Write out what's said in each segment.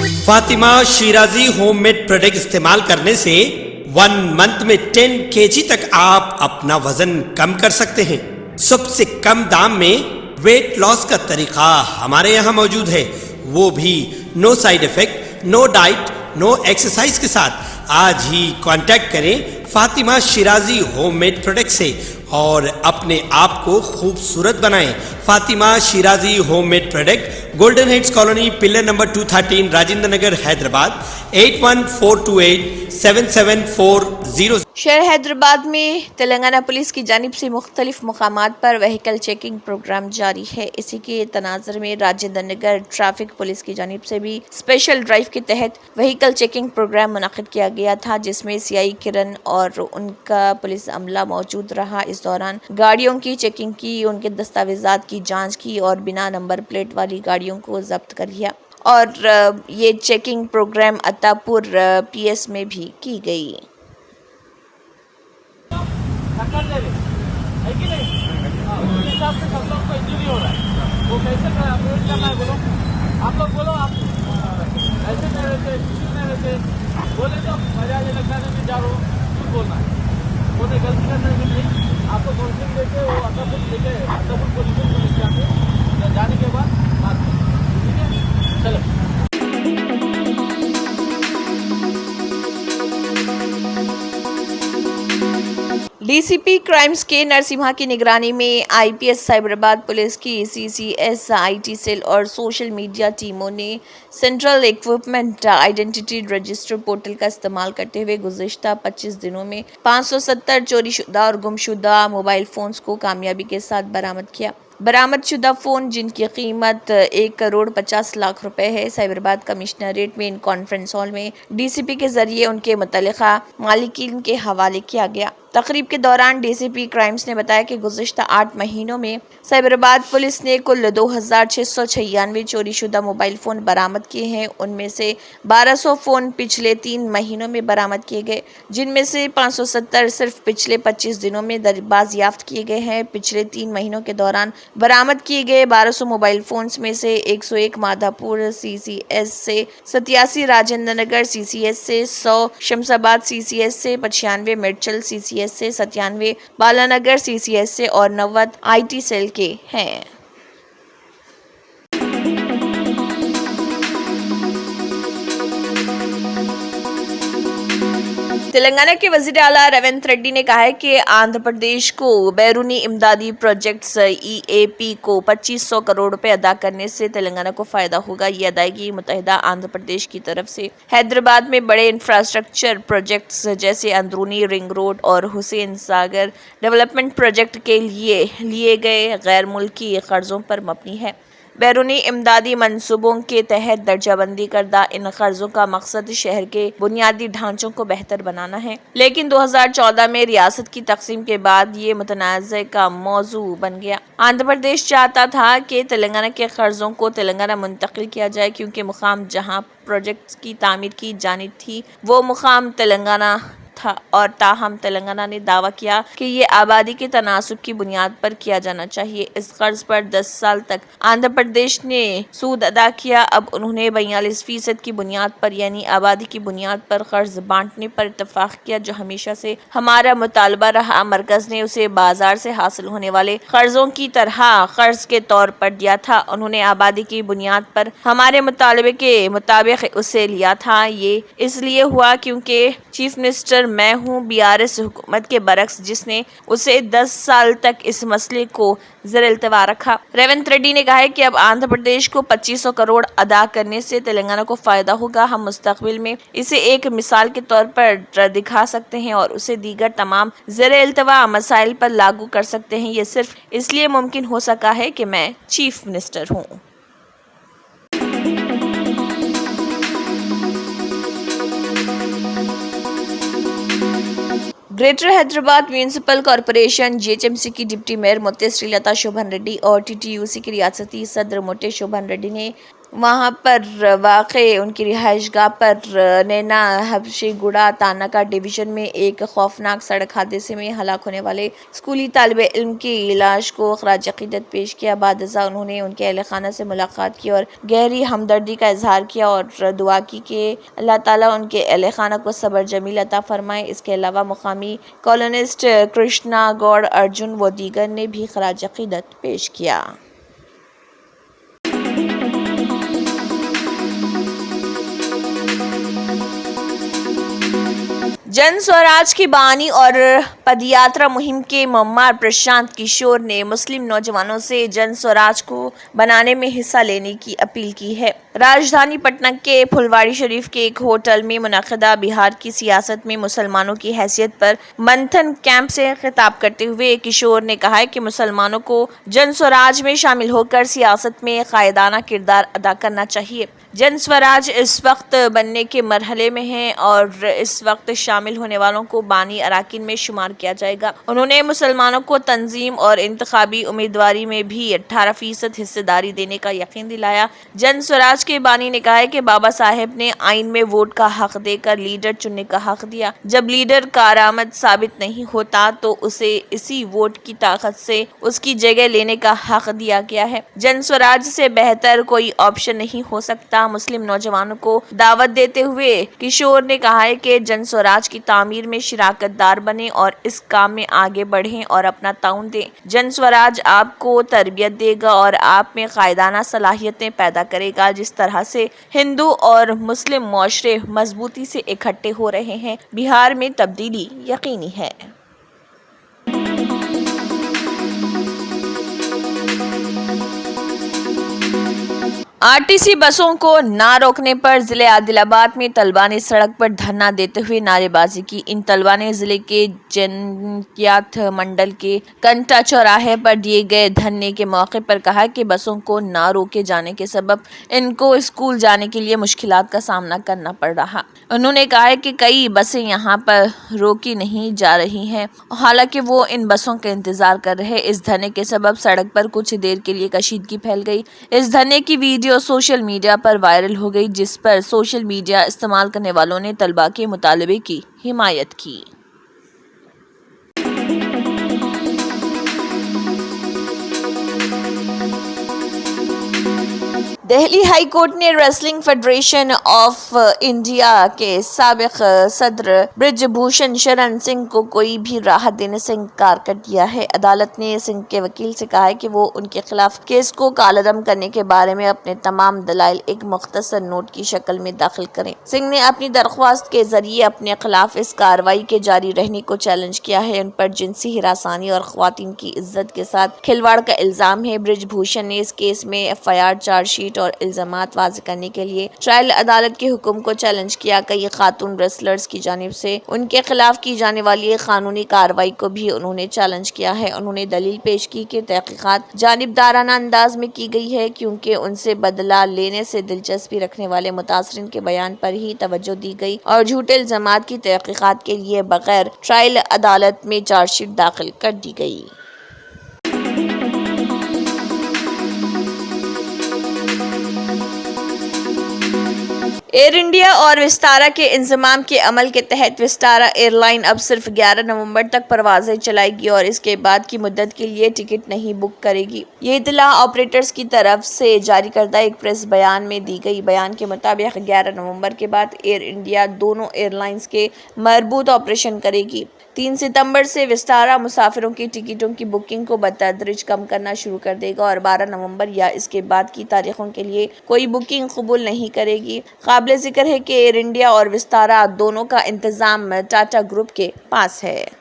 Fatima Shirazi homemade product इस्तेमाल करने से 1 मंथ में 10 kg तक आप अपना वजन कम कर सकते हैं। सबसे कम दाम में वेट लॉस का तरीका हमारे यहाँ मौजूद है, वो भी no side effect, no diet, no exercise के साथ। आज ही कांटेक्ट करें फातिमा शिराजी होममेड प्रोडक्ट से और अपने आप को खूबसूरत बनाएं। Fatima Shirazi homemade product, golden heads colony, pillar number 213, Rajendra Nagar, Hyderabad 8142877440। शहर हैदराबाद में तेलंगाना पुलिस की जानिब से मुख्तलिफ मकामात पर व्हीकल चेकिंग प्रोग्राम जारी है। इसी के तनाज़ुर में राजेंद्र नगर ट्रैफिक पुलिस की जानिब से भी स्पेशल ड्राइव के तहत व्हीकल चेकिंग प्रोग्राम मुनक़िद किया गया था, जिसमें CI किरण और उनका पुलिस अमला मौजूद रहा। इस दौरान गाड़ियों की चेकिंग की, उनके दस्तावेज़ात की जाँच की और बिना नंबर प्लेट वाली गाड़ियों को जब्त कर लिया। और ये चेकिंग प्रोग्राम अत्तापुर PS में भी की गई। टक्कर ले ले, है कि नहीं? उस हिसाब से सब लोग को इंजरी हो रहा है, वो कैसे अप्रोच करना है बोलो? आप लोग बोलो, आप ऐसे नहीं रहते, कुछ नहीं रहते, बोले तो मजा ये लगता है कि जा रहा हूँ, कुछ बोलना है, वो नहीं गलती करने के लिए आपको काउंसलिंग देके वो अत्तापुर लेके अत्तापुर पुलिस को लेके आके जाने के बाद बात, ठीक है? चलो। DCP क्राइम्स के नरसिम्हा की निगरानी में IPS साइबराबाद पुलिस की CCS IT सेल और सोशल मीडिया टीमों ने central equipment identity register portal का इस्तेमाल करते हुए गुज़िश्ता 25 दिनों में 570 चोरीशुदा और गुमशुदा मोबाइल फ़ोन्स को कामयाबी के साथ बरामद किया। बरामद शुदा फ़ोन, जिनकी कीमत 1,50,00,000 रुपए है, साइबराबाद कमिश्नरेट में इन कॉन्फ्रेंस हॉल में DCP के जरिए उनके मुतल्लिका मालिकीन के हवाले किया गया। तकरीब के दौरान DCP क्राइम्स ने बताया कि गुज़िश्ता 8 महीनों में साइबराबाद पुलिस ने कुल 2,696 चोरीशुदा मोबाइल फ़ोन बरामद किए हैं। उनमें से 1,200 फ़ोन पिछले 3 महीनों में बरामद किए गए, जिनमें से 570 सिर्फ पिछले 25 दिनों में बाजियाफ्त किए गए हैं। पिछले 3 महीनों के दौरान बरामद किए गए 1,200 मोबाइल फ़ोन्स में से 101 माधापुर CCS से, 87 राजेंद्र नगर CCS से, 100 शमशाबाद CCS से, 95 मिर्चल CCS से, 97 बालानगर CCS से और 90 IT सेल के हैं। तेलंगाना के वज़ीर आला रेवंत रेड्डी ने कहा है कि आंध्र प्रदेश को बैरूनी इमदादी प्रोजेक्ट्स EAP को 2500 करोड़ रुपए अदा करने से तेलंगाना को फायदा होगा। ये अदायगी मुत्तहिदा आंध्र प्रदेश की तरफ से हैदराबाद में बड़े इंफ्रास्ट्रक्चर प्रोजेक्ट्स जैसे अंदरूनी रिंग रोड और हुसैन सागर डेवलपमेंट प्रोजेक्ट के लिए गए गैर मुल्की कर्जों पर मबनी है। बैरूनी इमदादी मंसूबों के तहत दर्जाबंदी करदा इन कर्जों का मकसद शहर के बुनियादी ढांचों को बेहतर बनाना है, लेकिन 2014 में रियासत की तकसीम के बाद ये मुतनाज़े का मौजू बन गया। आंध्र प्रदेश चाहता था कि तेलंगाना के कर्जों को तेलंगाना मुंतकिल किया जाए, क्योंकि मुकाम जहां प्रोजेक्ट्स की तामीर की जानी थी वो मुकाम तेलंगाना था, और ताहम तेलंगाना ने दावा किया कि ये आबादी के तनासुब की बुनियाद पर किया जाना चाहिए। इस कर्ज पर 10 साल तक आंध्र प्रदेश ने सूद अदा किया। अब उन्होंने 42% की बुनियाद पर यानी आबादी की बुनियाद पर कर्ज बांटने पर इत्तफाक किया, जो हमेशा से हमारा मुतालबा रहा। मरकज ने उसे बाजार से हासिल होने वाले कर्जों की तरह कर्ज के तौर पर दिया था। उन्होंने आबादी की बुनियाद पर हमारे मुतालबे के मुताबिक उसे लिया था। ये इसलिए हुआ क्योंकि चीफ मिनिस्टर मैं हूँ, BRS हुकूमत के बरक्स, जिसने उसे 10 साल तक इस मसले को ज़ेर-ए-इल्तिवा रखा। रेवंत रेड्डी ने कहा है कि अब आंध्र प्रदेश को 2500 करोड़ अदा करने से तेलंगाना को फायदा होगा। हम मुस्तकबिल में इसे एक मिसाल के तौर पर दिखा सकते हैं और उसे दीगर तमाम ज़ेर-ए-इल्तिवा मसाइल पर लागू कर सकते हैं। ये सिर्फ इसलिए मुमकिन हो सका है कि मैं चीफ मिनिस्टर हूँ। Greater Hyderabad municipal corporation GHMC की डिप्टी मेयर मोते श्रीलता शोभन रेड्डी और TTUC की रियासती सदर मोटे शोभन रेड्डी ने वहां पर वाक़ उनकी रिहाइश गाह पर नैना हबशी गुड़ा तानाका डिवीज़न में एक खौफनाक सड़क हादसे में हलाक होने वाले स्कूली तालिबे इल्म की लाश को खराज अक़ीदत पेश किया। बाद अज़ा उन्होंने उनके अहल खाना से मुलाकात की और गहरी हमदर्दी का इजहार किया और दुआ की कि अल्लाह ताला उनके अहल खाना को सब्र जमील अता फरमाए। इसके अलावा मुकामी कॉलोनिस्ट कृष्णा गौड़ अर्जुन व दीगर ने भी खराज अक़ीदत पेश किया। जन स्वराज की बानी और पदयात्रा मुहिम के मुअम्मर प्रशांत किशोर ने मुस्लिम नौजवानों से जन स्वराज को बनाने में हिस्सा लेने की अपील की है। राजधानी पटना के फुलवारी शरीफ के एक होटल में मुनक़िदा बिहार की सियासत में मुसलमानों की हैसियत पर मंथन कैंप से खिताब करते हुए किशोर ने कहा कि मुसलमानों को जन स्वराज में शामिल होकर सियासत में कायदाना किरदार अदा करना चाहिए। जन स्वराज इस वक्त बनने के मरहले में है और इस वक्त शामिल होने वालों को बानी अराकीन में शुमार किया जाएगा। उन्होंने मुसलमानों को तंजीम और इंतखाबी उम्मीदवारी में भी 18% हिस्सेदारी देने का यकीन दिलाया। जन स्वराज के बानी ने कहा है कि बाबा साहेब ने आइन में वोट का हक देकर लीडर चुनने का हक दिया। जब लीडर कारआमद साबित नहीं होता तो उसे इसी वोट की ताकत से उसकी जगह लेने का हक दिया गया है। जन स्वराज से बेहतर कोई ऑप्शन नहीं हो सकता। मुस्लिम नौजवानों को दावत देते हुए किशोर ने कहा है कि जन स्वराज की तामीर में शिराकतदार बने और इस काम में आगे बढ़ें और अपना ताउन दें। जन स्वराज आपको तरबियत देगा और आप में कायदाना सलाहियतें पैदा करेगा। जिस तरह से हिंदू और मुस्लिम मुआशरे मजबूती से इकट्ठे हो रहे हैं, बिहार में तब्दीली यकीनी है। आरटीसी बसों को ना रोकने पर जिले आदिलाबाद में तलबा ने सड़क पर धरना देते हुए नारेबाजी की। इन तलबा ने जिले के जनकियात मंडल के कंटा चौराहे पर दिए गए धरने के मौके पर कहा कि बसों को ना रोके जाने के सबब इनको स्कूल जाने के लिए मुश्किलात का सामना करना पड़ रहा। उन्होंने कहा है कि कई बसें यहाँ पर रोकी नहीं जा रही हैं, हालांकि वो इन बसों का इंतजार कर रहे। इस धरने के सबब सड़क पर कुछ देर के लिए कशीदगी फैल गई। इस धरने की वीडियो सोशल मीडिया पर वायरल हो गई, जिस पर सोशल मीडिया इस्तेमाल करने वालों ने तलबा के मुतालबे की हिमायत की। दिल्ली हाई कोर्ट ने रेसलिंग फेडरेशन ऑफ इंडिया के साबिक सदर ब्रिजभूषण शरण सिंह को कोई भी राहत देने से इनकार कर दिया है। अदालत ने सिंह के वकील से कहा है कि वो उनके खिलाफ केस को कालअदम करने के बारे में अपने तमाम दलाइल एक मुख्तसर नोट की शक्ल में दाखिल करें। सिंह ने अपनी दरख्वास्त के जरिए अपने खिलाफ इस कार्रवाई के जारी रहने को चैलेंज किया है। उन पर जिनसी हिरासानी और ख्वातीन की इज्जत के साथ खिलवाड़ का इल्जाम है। ब्रिजभूषण ने इस केस में FIR चार्जशीट और इल्जामात वाज़ेह करने के लिए ट्रायल अदालत के हुक्म को चैलेंज किया। कई खातून रेसलर्स की जानिब से उनके खिलाफ की जाने वाली कानूनी कार्रवाई को भी उन्होंने चैलेंज किया है। उन्होंने दलील पेश की कि तहकीकात जानिबदाराना अंदाज में की गई है, क्योंकि उनसे बदला लेने से दिलचस्पी रखने वाले मुतासरीन के बयान पर ही तवज्जो दी गई और झूठे इल्जामात की तहकीकात के लिए बगैर ट्रायल अदालत में चार्जशीट दाखिल कर दी गई। एयर इंडिया और विस्तारा के इंजमाम के अमल के तहत विस्तारा एयरलाइन अब सिर्फ 11 नवंबर तक परवाजें चलाएगी और इसके बाद की मुद्दत के लिए टिकट नहीं बुक करेगी। ये इत्तला ऑपरेटर्स की तरफ से जारी करदा एक प्रेस बयान में दी गई। बयान के मुताबिक 11 नवंबर के बाद एयर इंडिया दोनों एयरलाइंस के मरबूत ऑपरेशन करेगी। 3 सितंबर से विस्तारा मुसाफिरों की टिकटों की बुकिंग को बतदरीज कम करना शुरू कर देगा और 12 नवंबर या इसके बाद की तारीखों के लिए कोई बुकिंग कबूल नहीं करेगी। काबिल जिक्र है कि एयर इंडिया और विस्तारा दोनों का इंतजाम टाटा ग्रुप के पास है।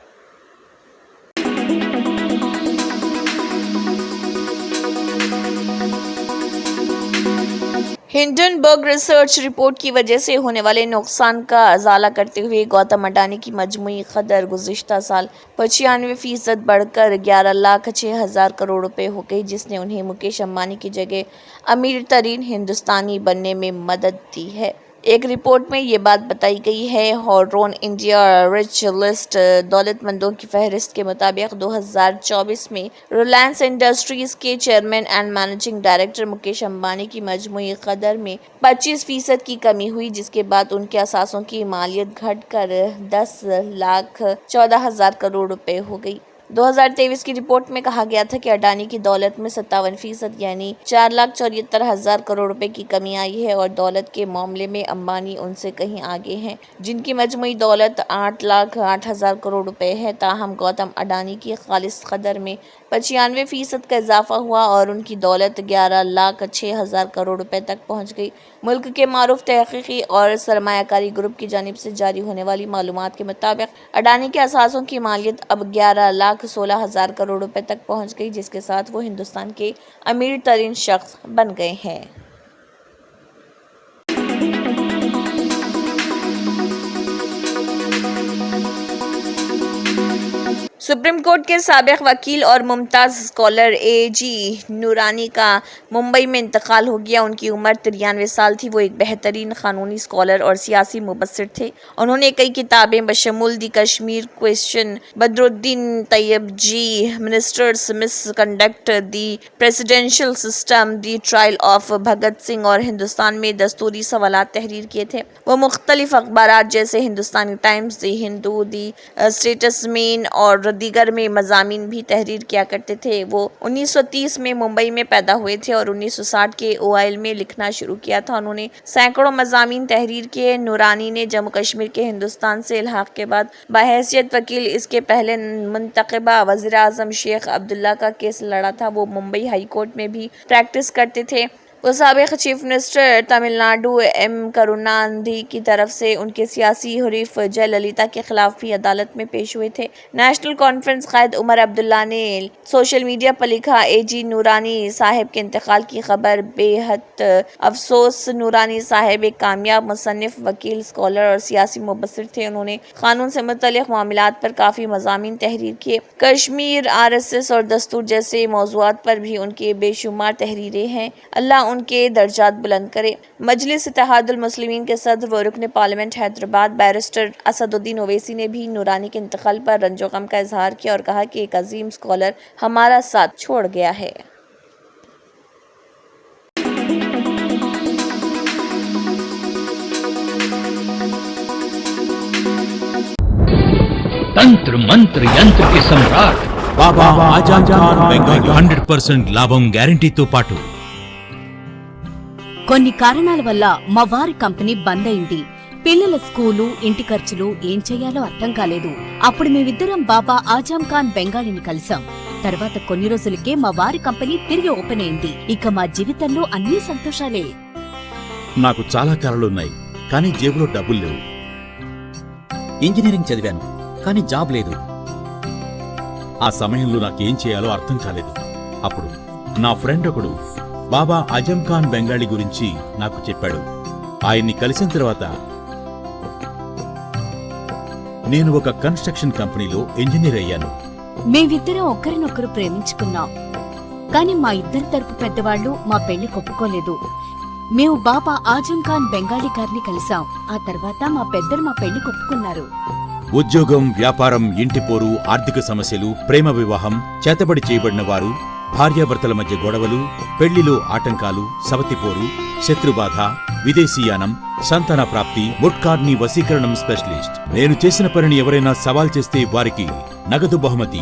हिंडनबर्ग रिसर्च रिपोर्ट की वजह से होने वाले नुकसान का अजाला करते हुए गौतम अडानी की मजमूई कदर गुज़िश्ता साल 95% बढ़कर 11,06,000 करोड़ रुपए हो गई, जिसने उन्हें मुकेश अंबानी की जगह अमीर तरीन हिंदुस्तानी बनने में मदद दी है। एक रिपोर्ट में ये बात बताई गई है। हॉर्न इंडिया रिच लिस्ट दौलतमंदों की फहरिस्त के मुताबिक 2024 में रिलायंस इंडस्ट्रीज के chairman and managing director Mukesh Ambani की मजमूई कदर में 25% की कमी हुई, जिसके बाद उनके असासों की मालियत घटकर 10,14,000 करोड़ रुपए हो गई। 2023 की रिपोर्ट में कहा गया था कि अडानी की दौलत में 57% यानी 4,74,000 करोड़ रुपए की कमी आई है और दौलत के मामले में अंबानी उनसे कहीं आगे हैं, जिनकी मजमूई दौलत 8,08,000 करोड़ रुपए है। ताहम गौतम अडानी की खालिस कदर में 95% का इजाफा हुआ और उनकी दौलत 11,06,000 करोड़ रुपए तक पहुंच गई। मुल्क के मारूफ तहकीकी और सरमायाकारी ग्रुप की जानिब से जारी होने वाली मालूमात के मुताबिक अडानी के असासों की मालियत अब 11,16,000 करोड़ रुपए तक पहुंच गई, जिसके साथ वो हिंदुस्तान के अमीर तरीन शख्स बन गए हैं। सुप्रीम कोर्ट के साबिक वकील और मुमताज़ स्कॉलर एजी नूरानी का मुंबई में इंतकाल हो गया। उनकी उम्र 93 साल थी। वो एक बेहतरीन कानूनी स्कॉलर और सियासी मुबस्सिर थे। उन्होंने कई किताबें बशमूल the Kashmir question, Badruddin Tyab ji, ministers misconduct, the presidential system, the trial of Bhagat Singh और हिंदुस्तान में दस्तूरी सवालात तहरीर किए थे। वो मुख्तलिफ अखबारात जैसे हिंदुस्तानी टाइम्स, दी हिंदू, दी स्टेट्समैन और दीगर में मज़ामीन भी तहरीर किया करते थे। वो 1930 में मुंबई में पैदा हुए थे और 1960 के ओआइल में लिखना शुरू किया था। उन्होंने सैकड़ों मज़ामीन तहरीर किए। नूरानी ने जम्मू कश्मीर के हिंदुस्तान से इल्हाक के बाद बहैसियत वकील इसके पहले मुंतखबा वज़ीर आज़म शेख अब्दुल्ला का केस लड़ा था। वो मुंबई हाई कोर्ट में भी प्रैक्टिस करते थे। वो साबिक chief minister Tamil Nadu M Karunanidhi की तरफ से उनके सियासी हुरीफ जयललिता के खिलाफ भी अदालत में पेश हुए थे। नेशनल कॉन्फ्रेंस कायद उमर अब्दुल्ला ने सोशल मीडिया पर लिखा, एजी नूरानी साहिब के इंतकाल की खबर बेहद अफसोस। नूरानी साहिब एक कामयाब मुसन्निफ, वकील, स्कॉलर और सियासी मुबस्सिर थे। उन्होंने कानून से मुतल्लिक मामलात पर काफ़ी मज़ामीन तहरीर किए। कश्मीर, RSS और दस्तूर जैसे मौज़ूआत पर भी उनके बेशुमार तहरीरें हैं। अल्लाह उनके दर्जात बुलंद करे। मजलिस इत्तेहादुल मुस्लिमीन के सदर व रुकन पार्लियामेंट हैदराबाद बैरिस्टर असदुद्दीन ओवैसी ने भी नूरानी के इंतकाल पर रंजो गम का इजहार किया और कहा कि एक अजीम स्कॉलर हमारा साथ छोड़ गया है। तंत्र मंत्र यंत्र के सम्राट బాబా ఆజాం ఖాన్ బెంగాలీ 100% లాభం గ్యారంటీతో పాటు కొన్ని కారణాల వల్ల మా వారి కంపెనీ బంద్ అయింది. పిల్లల స్కూలు, ఇంటి ఖర్చులు ఏం చెయ్యాలో అర్థం కాలేదు. అప్పుడు మేమిద్దరం బాబా ఆజాం ఖాన్ బెంగాలీని కలిసాం. తర్వాత కొన్ని రోజులకే మా వారి కంపెనీ తిరిగి ఓపెన్ అయింది. ఇక మా జీవితంలో అన్నీ సంతోషాలే. నాకు చాలా కలలున్నాయి, కానీ జేబులో డబ్బులు లేవు. ఇంజనీరింగ్ చదివాను, కానీ జాబ్ లేదు. ఆ సమయంలో నాకేం చేయాలో అర్థం కాలేదు. అప్పుడు నా ఫ్రెండ్ ఒకడు బాబా ఆజం ఖాన్ బెంగాలీ గురించి నాకు చెప్పాడు. ఆయన్ని కలిసిన తర్వాత నేను ఒక కన్స్ట్రక్షన్ కంపెనీలో ఇంజనీర్ అయ్యాను. మేమిద్దరం ఒకరినొకరు ప్రేమించుకున్నాం. కాని మా ఇద్దరి తరపు పెద్దవాళ్లు మా పెళ్లి ఒప్పుకోలేదు. మేము బాబా ఆజం ఖాన్ బెంగాలీ గారిని కలిసాం. ఆ తర్వాత మా పెద్దలు మా పెళ్లి ఒప్పుకున్నారు. ఉద్యోగం, వ్యాపారం, ఇంటిపోరు, ఆర్థిక సమస్యలు, ప్రేమ వివాహం, చేతబడి చేయబడిన వారు, భార్యాభర్తల మధ్య గొడవలు, పెళ్లిలో ఆటంకాలు, సవతిపోరు, శత్రుబాధ, విదేశీయానం, సంతాన ప్రాప్తి, ముట్కార్ని వశీకరణం స్పెషలిస్ట్. నేను చేసిన పనిని ఎవరైనా సవాల్ చేస్తే వారికి నగదు బహుమతి.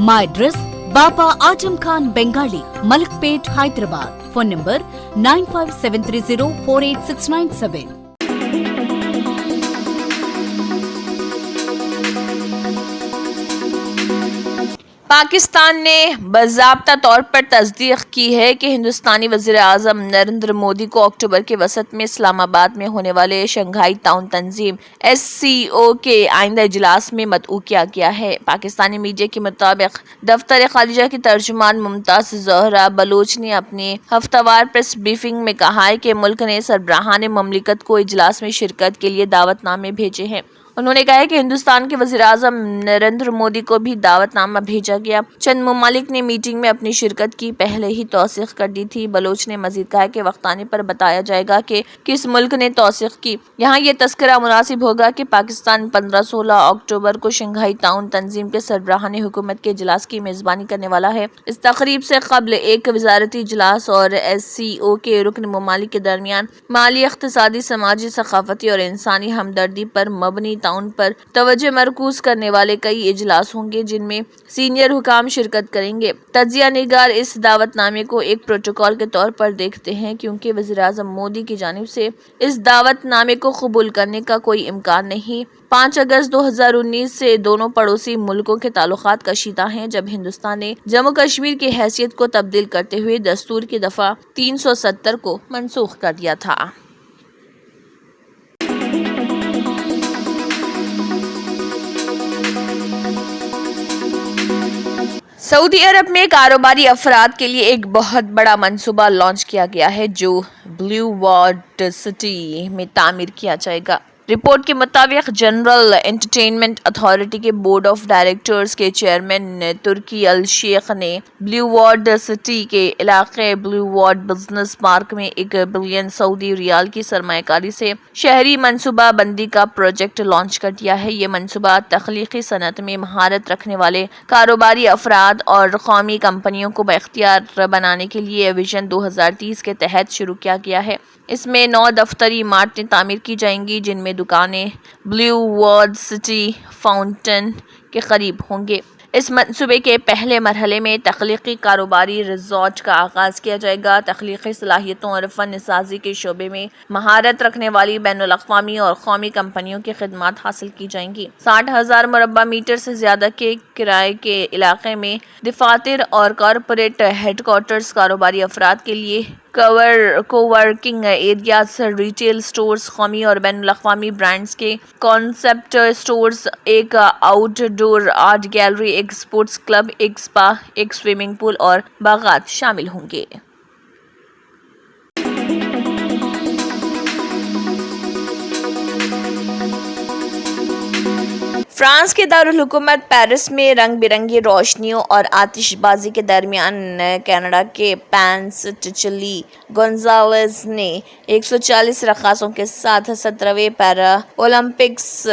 మా address Baba Azam Khan Bengali, Malakpet, Hyderabad. Phone number 9573048697. Pakistan ने बाज़ाब्ता तौर पर तस्दीक की है कि हिंदुस्तानी वज़ीर आज़म नरेंद्र मोदी को अक्टूबर के वसत में इस्लामाबाद में होने वाले शंघाई ताउन तंजीम SCO के आइंदा इजलास में मदऊ किया गया है। पाकिस्तानी मीडिया के मुताबिक दफ्तर खारिजा की तर्जुमान मुमताज़ ज़हरा बलोच ने अपने हफ्तावार प्रेस ब्रीफिंग में कहा है कि मुल्क ने सरबराहान ममलिकत को इजलास में शिरकत के लिए दावतनामे भेजे हैं। उन्होंने कहा है कि हिंदुस्तान के वज़ीर-ए-आज़म नरेंद्र मोदी को भी दावतनामा भेजा गया। चंद ममालिक ने मीटिंग में अपनी शिरकत की पहले ही तौसीक कर दी थी। बलोच ने मजीद कहा कि वक्त आने पर बताया जाएगा कि किस मुल्क ने तौसीक की। यहाँ ये तस्करा मुनासिब होगा कि पाकिस्तान 15-16 अक्टूबर को शंघाई ताउन तंजीम के सरबराहान हुकूमत के इजलास की मेज़बानी करने वाला है। इस तकरीब से कबल एक वजारती इजलास और SCO के रुकन ममालिक के दरमियान माली, इक़्तिसादी, समाजी, सकाफती और इंसानी हमदर्दी पर मबनी ताउन पर तवज्जो मरकूज करने वाले कई इजलास होंगे जिनमें सीनियर हुकाम शिरकत करेंगे। तजिया निगार इस दावतनामे को एक प्रोटोकॉल के तौर पर देखते हैं क्योंकि वज़ीर-ए-आज़म मोदी की जानिब से इस दावतनामे को कबूल करने का कोई इम्कान नहीं। 5 अगस्त 2019 से दोनों पड़ोसी मुल्कों के ताल्लुकात कशीदा हैं जब हिंदुस्तान ने जम्मू कश्मीर की हैसियत को तब्दील करते हुए दस्तूर की दफ़ा 370 को मनसूख कर दिया था। सऊदी अरब में कारोबारी अफराद के लिए एक बहुत बड़ा मंसूबा लॉन्च किया गया है जो ब्लू वार्ड सिटी में तामीर किया जाएगा। रिपोर्ट के मुताबिक जनरल एंटरटेनमेंट अथॉरिटी के बोर्ड ऑफ डायरेक्टर्स के चेयरमैन तुर्की अल शेख ने ब्लू वार्ड सिटी के इलाके ब्लू वार्ड बिजनेस पार्क में 1 बिलियन सऊदी रियाल की सरमायाकारी से शहरी मनसूबा बंदी का प्रोजेक्ट लॉन्च कर दिया है। ये मनसूबा तख्लीकी सनत में महारत रखने वाले कारोबारी अफराद और कौमी कंपनियों को बाख्तियार बनाने के लिए विजन 2030 के तहत शुरू किया गया है। इसमें 9 दफ्तरी इमारतें तामीर की जाएंगी जिनमें दुकानें ब्लू वार्ड सिटी फाउंटेन के करीब होंगे। इस मंसूबे के पहले मरहले में तख्लीकी कारोबारी रिजॉर्ट का आगाज़ किया जाएगा। तख्लीकी सलाहियतों और फ़न साजी के शोबे में महारत रखने वाली बैनुल अक़वामी और कौमी कंपनियों की खिदमात हासिल की जाएंगी। 60,000 मुरब्बा मीटर से ज़्यादा के किराए के इलाके में दफातर और कॉरपोरेट हेडक्वार्टर्स, कारोबारी अफराद के लिए कोवर्किंग एरियाज, रिटेल स्टोर्स, कौमी और बैनुल अक़वामी ब्रांड्स के कॉन्सेप्ट स्टोर्स, एक आउटडोर आर्ट गैलरी, एक स्पोर्ट्स क्लब, एक स्पा, एक स्विमिंग पूल और बागात शामिल होंगे। फ्रांस के दारुल हुकूमत पेरिस में रंग बिरंगी रोशनियों और आतिशबाजी के दरमियान कनाडा के पैंस टिचली गोंजालेस ने 140 रक्कासों के साथ 17वें पैरा ओलंपिक्स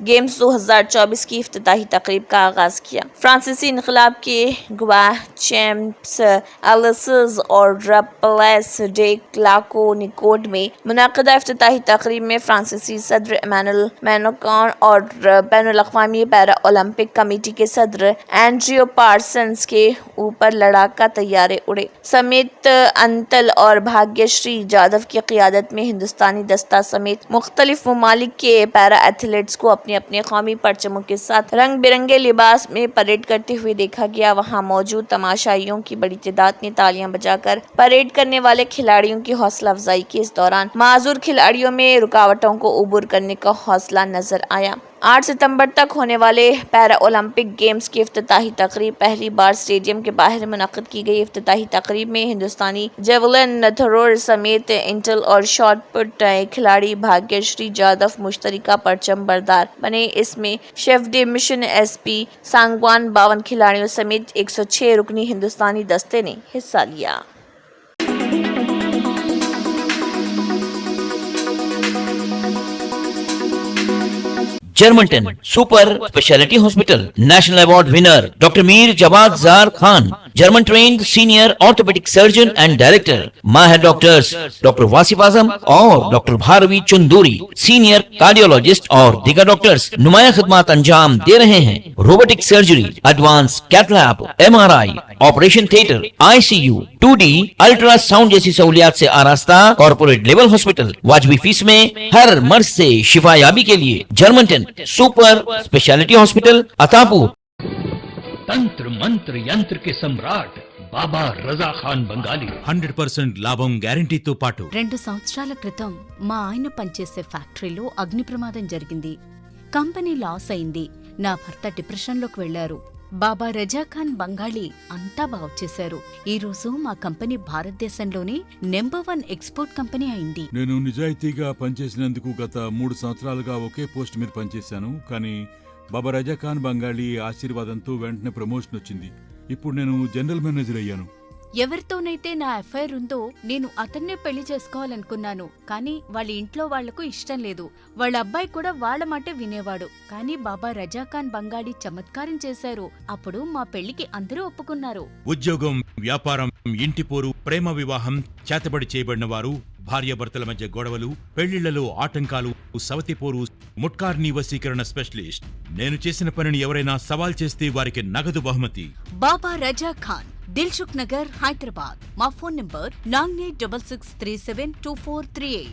गेम्स 2024 की इफ्तिताही तकरीब का आगाज किया। फ्रांसीसी इनकलाब के गवाह चैम्प्स एलिसेस और रपलेस डे क्लाको निकोड में मुनाकिदा इफ्तिताही तकरीब में फ्रांसीसी सदर इमैनुअल मैक्रोन और बैनुल अक़वामी पैरा ओलंपिक कमेटी के सदर एंड्रियो पार्सन्स के ऊपर लड़ाका तैयारे उड़े समेत अंतल और भाग्यश्री जाधव की क़ियादत में हिंदुस्तानी दस्ता समेत मुख्तलिफ ममालिक के पैरा एथलीट्स को अपने अपने कौमी परचमों के साथ रंग बिरंगे लिबास में परेड करते हुए देखा गया। वहां मौजूद तमाशाइयों की बड़ी तादाद ने तालियां बजाकर परेड करने वाले खिलाड़ियों की हौसला अफजाई की। इस दौरान माजूर खिलाड़ियों में रुकावटों को उबूर करने का हौसला नजर आया। 8 सितंबर तक होने वाले पैरा ओलंपिक गेम्स की इफ्तिताही तकरीब पहली बार स्टेडियम के बाहर मुनक़्क़िद की गई। इफ्तिताही तकरीब में हिंदुस्तानी जेवलिन थ्रोअर समेत इंटल और शॉट पुट खिलाड़ी भाग्यश्री जाधव मुश्तरका परचम बरदार बने। इसमें chef day mission SP Sangwan 52 खिलाड़ियों समेत 106 रुकनी हिंदुस्तानी दस्ते ने हिस्सा लिया। Germanten super speciality hospital national award winner doctor Mir Jawad Jar Khan, German trained senior orthopaedic surgeon and director, माहिर डॉक्टर्स डॉक्टर वासिफ आजम और doctor Bharavi Chanduri, senior cardiologist और दीगर डॉक्टर्स नुमाया खिदमत अंजाम दे रहे हैं। Robotic surgery, advance cath lab, MRI, operation theatre, ICU, 2D ultrasound जैसी सहूलियात से आरास्ता कॉर्पोरेट लेवल हॉस्पिटल। वाजबी फीस में हर मर्ज से शिफायाबी के लिए Germanton super speciality hospital Attapur. तंत्र मंत्र यंत्र के सम्राट బాబా రజా ఖాన్ బంగాలి 100% లాభం గ్యారెంటీతో పాటు 2 సంవత్సరాల క్రితం మా ఆయన పనిచేసే ఫ్యాక్టరీలో అగ్ని ప్రమాదం జరిగింది. కంపెనీ లాస్ అయింది. నా భర్త డిప్రెషన్లోకి వెళ్లారు. బాబా రజాఖాన్ బంగాళీ అంతా బాగు చేశారు. ఈ రోజు మా కంపెనీ భారతదేశంలోనే నంబర్ 1 ఎక్స్పోర్ట్ కంపెనీ అయింది. నేను నిజాయితీగా పనిచేసినందుకు గత 3 సంవత్సరాలుగా ఒకే పోస్ట్ మీద పనిచేశాను. కానీ బాబా రజాఖాన్ బంగాళీ ఆశీర్వాదంతో వెంటనే ప్రమోషన్ వచ్చింది. ఇప్పుడు నేను జనరల్ మేనేజర్ అయ్యాను. ఎవరితోనైతే నా అఫైర్ ఉందో నేను అతన్నే పెళ్లి చేసుకోవాలనుకున్నాను. కానీ వాళ్ళ ఇంట్లో వాళ్లకు ఇష్టం లేదు. వాళ్ళ అబ్బాయి కూడా వాళ్ళ మాటే వినేవాడు. కానీ బాబా రజాఖాన్ బంగాళీ చమత్కారం చేశారు. అప్పుడు మా పెళ్లికి అందరూ ఒప్పుకున్నారు. ఉద్యోగం, వ్యాపారం, ఇంటిపోరు, ప్రేమ వివాహం, చేతబడి చేయబడిన వారు, భార్యాభర్తల మధ్య గొడవలు, పెళ్లిళ్లలో ఆటంకాలు, సవతిపోరు, ముట్కార్నీ వశీకరణ స్పెషలిస్ట్. నేను చేసిన పనిని ఎవరైనా సవాల్ చేస్తే వారికి నగదు బహుమతి. బాబా రజాఖాన్, దిల్సుఖ్ నగర్, హైదరాబాద్. మా ఫోన్ నంబర్ 9866372438.